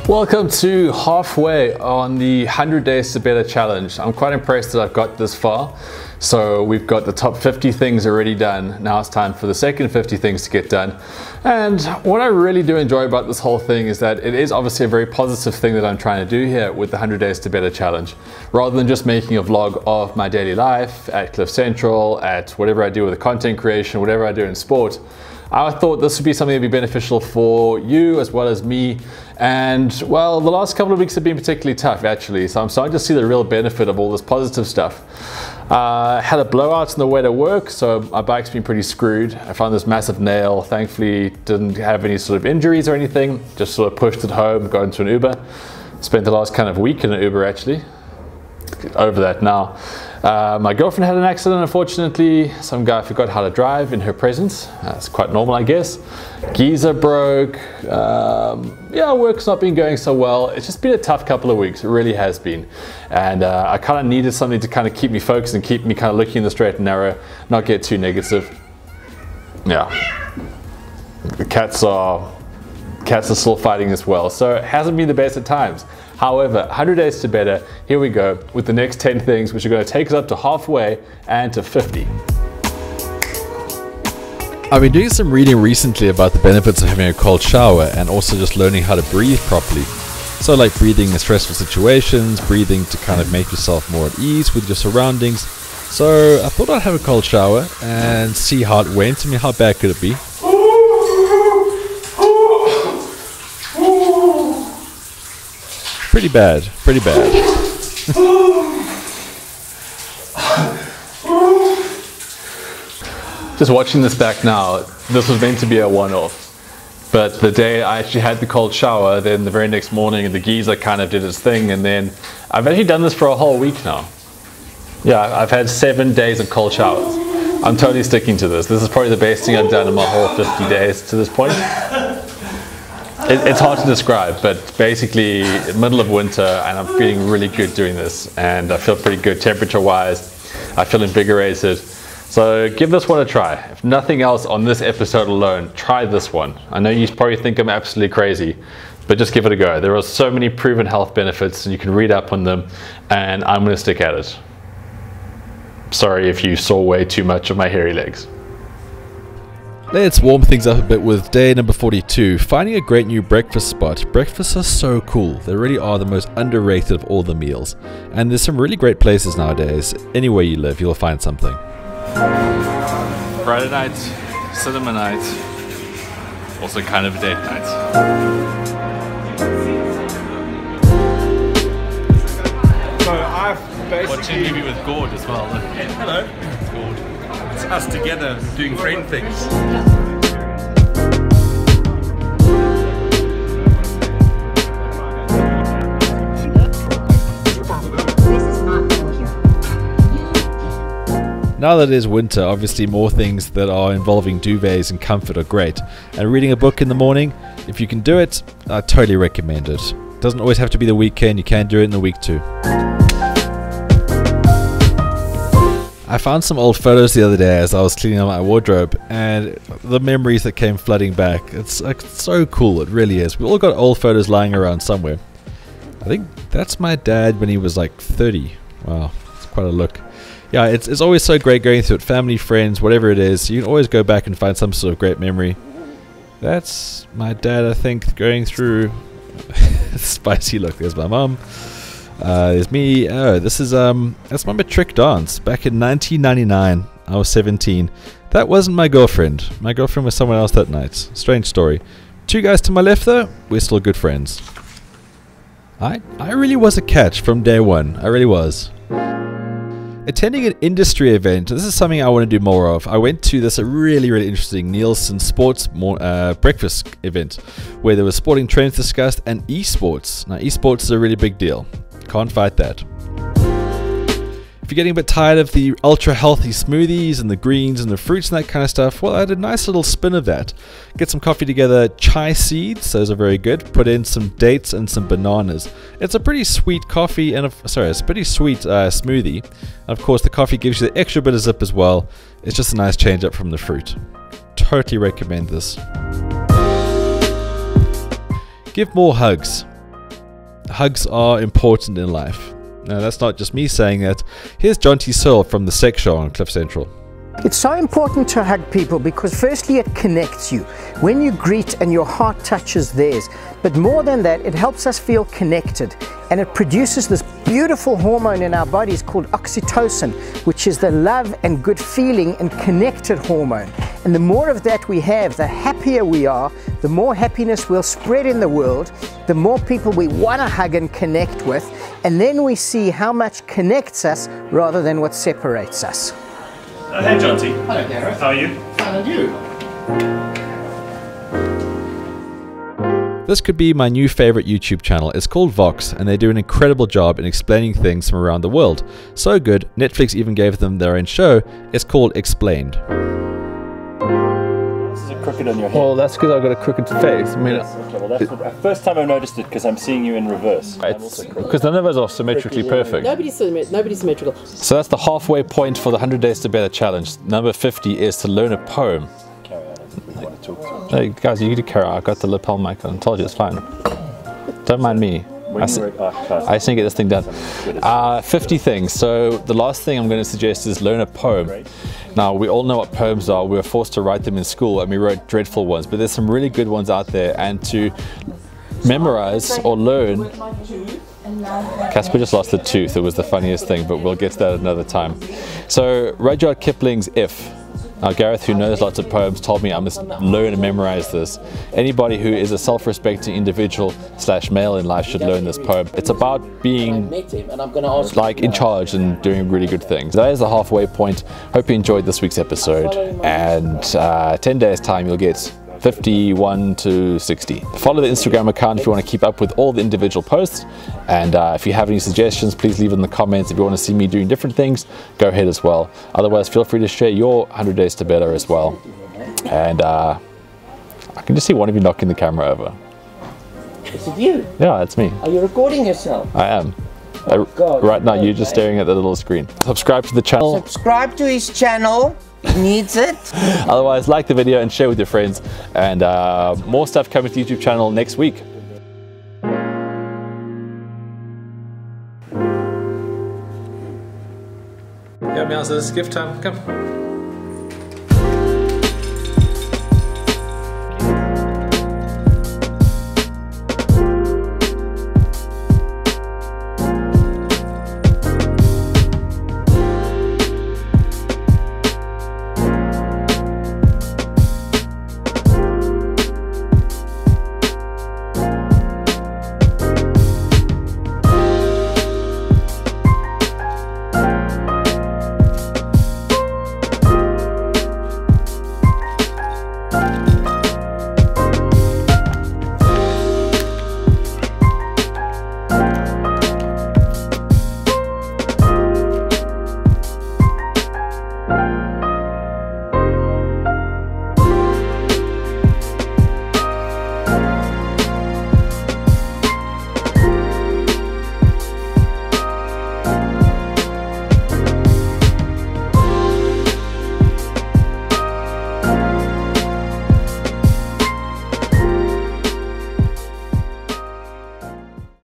Welcome to halfway on the 100 Days to Better challenge. I'm quite impressed that I've got this far. So we've got the top 50 things already done. Now it's time for the second 50 things to get done. And what I really do enjoy about this whole thing is that it is obviously a very positive thing that I'm trying to do here with the 100 Days to Better challenge. Rather than just making a vlog of my daily life at Cliff Central, at whatever I do with the content creation, whatever I do in sport, I thought this would be something that would be beneficial for you as well as me. And well, the last couple of weeks have been particularly tough actually, so I'm starting to see the real benefit of all this positive stuff. Had a blowout on the way to work, so my bike's been pretty screwed. I found this massive nail, thankfully didn't have any sort of injuries or anything, just sort of pushed it home, got into an Uber. Spent the last kind of week in an Uber actually. Over that now. My girlfriend had an accident, unfortunately. Some guy forgot how to drive in her presence. That's quite normal, I guess. Geyser broke. Yeah, work's not been going so well. It's just been a tough couple of weeks. It really has been. And I kind of needed something to kind of keep me focused and keep me kind of looking in the straight and narrow, not get too negative. Yeah. The cats are still fighting as well. So it hasn't been the best at times. However, 100 Days to Better, here we go with the next 10 things which are going to take us up to halfway and to 50. I've been doing some reading recently about the benefits of having a cold shower and also just learning how to breathe properly. So like breathing in stressful situations, breathing to kind of make yourself more at ease with your surroundings. So I thought I'd have a cold shower and see how it went. I mean, how bad could it be? Pretty bad, pretty bad. Just watching this back now, this was meant to be a one-off. But the day I actually had the cold shower, then the very next morning the geyser kind of did its thing, and then I've actually done this for a whole week now. Yeah, I've had 7 days of cold showers. I'm totally sticking to this. This is probably the best thing I've done in my whole 50 days to this point. It's hard to describe, but basically middle of winter and I'm feeling really good doing this and I feel pretty good temperature wise. I feel invigorated. So give this one a try. If nothing else on this episode alone, try this one. I know you probably think I'm absolutely crazy, but just give it a go. There are so many proven health benefits and you can read up on them and I'm going to stick at it. Sorry if you saw way too much of my hairy legs. Let's warm things up a bit with day number 42, finding a great new breakfast spot. Breakfasts are so cool. They really are the most underrated of all the meals. And there's some really great places nowadays. Anywhere you live, you'll find something. Friday night, cinema night, also kind of a date night. So I've basically... Watching a movie with Gord as well. Hello. Gord. It's us together doing friend things. Now that it is winter, obviously more things that are involving duvets and comfort are great. And reading a book in the morning, if you can do it, I totally recommend it. It doesn't always have to be the weekend, you can do it in the week too. I found some old photos the other day as I was cleaning out my wardrobe and the memories that came flooding back. It's like so cool, it really is. We all got old photos lying around somewhere. I think that's my dad when he was like 30. Wow, it's quite a look. Yeah, it's always so great going through it. Family, friends, whatever it is, you can always go back and find some sort of great memory. That's my dad, I think, going through spicy look. There's my mum. There's me. Oh, this is that's my matric dance back in 1999. I was 17. That wasn't my girlfriend. My girlfriend was someone else that night. Strange story. Two guys to my left though, we're still good friends. I really was a catch from day one. I really was. Attending an industry event. This is something I want to do more of. I went to this really interesting Nielsen Sports breakfast event where there was sporting trends discussed and esports. Now esports is a really big deal. Can't fight that. If you're getting a bit tired of the ultra healthy smoothies and the greens and the fruits and that kind of stuff, well, I had a nice little spin of that. Get some coffee together, chai seeds, those are very good. Put in some dates and some bananas. It's a pretty sweet coffee and it's a pretty sweet smoothie. And of course, the coffee gives you the extra bit of zip as well. It's just a nice change up from the fruit. Totally recommend this. Give more hugs. hugs are important in life. Now, that's not just me saying that. Here's John T. Searle from The Sex Show on Cliff Central. It's so important to hug people because firstly it connects you. When you greet and your heart touches theirs, but more than that, it helps us feel connected, and it produces this beautiful hormone in our bodies called oxytocin, which is the love and good feeling and connected hormone. And the more of that we have, the happier we are, the more happiness will spread in the world, the more people we want to hug and connect with, and then we see how much connects us rather than what separates us. Hey John T. Hello Gareth. How are you? Fine, and you? This could be my new favorite YouTube channel. It's called Vox, and they do an incredible job in explaining things from around the world. So good, Netflix even gave them their own show. It's called Explained. This is a crooked on your head. Well, that's because I've got a crooked face. I mean, Okay, well that's the first time I've noticed it because I'm seeing you in reverse. because none of us are symmetrically perfect. Nobody's symmetrical. So that's the halfway point for the 100 Days to Better challenge. Number 50 is to learn a poem. Carry on. We want to talk. Hey guys, you need to carry on. I've got the lapel mic on. I told you it's fine. Don't mind me. I just need to get this thing done. 50 things. So the last thing I'm going to suggest is learn a poem. Now, we all know what poems are. We were forced to write them in school and we wrote dreadful ones, but there's some really good ones out there, and to memorize or learn. Casper just lost a tooth. It was the funniest thing, but we'll get to that another time. So Rudyard Kipling's If. Now Gareth, who knows lots of poems, told me I must learn and memorize this. Anybody who is a self-respecting individual / male in life should learn this poem. It's about being like in charge and doing really good things. That is the halfway point. Hope you enjoyed this week's episode, and 10 days time you'll get 51 to 60. Follow the Instagram account if you want to keep up with all the individual posts, and if you have any suggestions, please leave in the comments. If you want to see me doing different things, go ahead as well. Otherwise, feel free to share your 100 Days to Better as well. And I can just see one of you knocking the camera over. Is it you? Yeah, it's me. Are you recording yourself? I am. God, right now, you're just staring at the little screen. Subscribe to the channel. Subscribe to his channel. Needs it. Otherwise, like the video and share with your friends, and more stuff coming to the YouTube channel next week. Yeah, Meows, it's gift time. Come.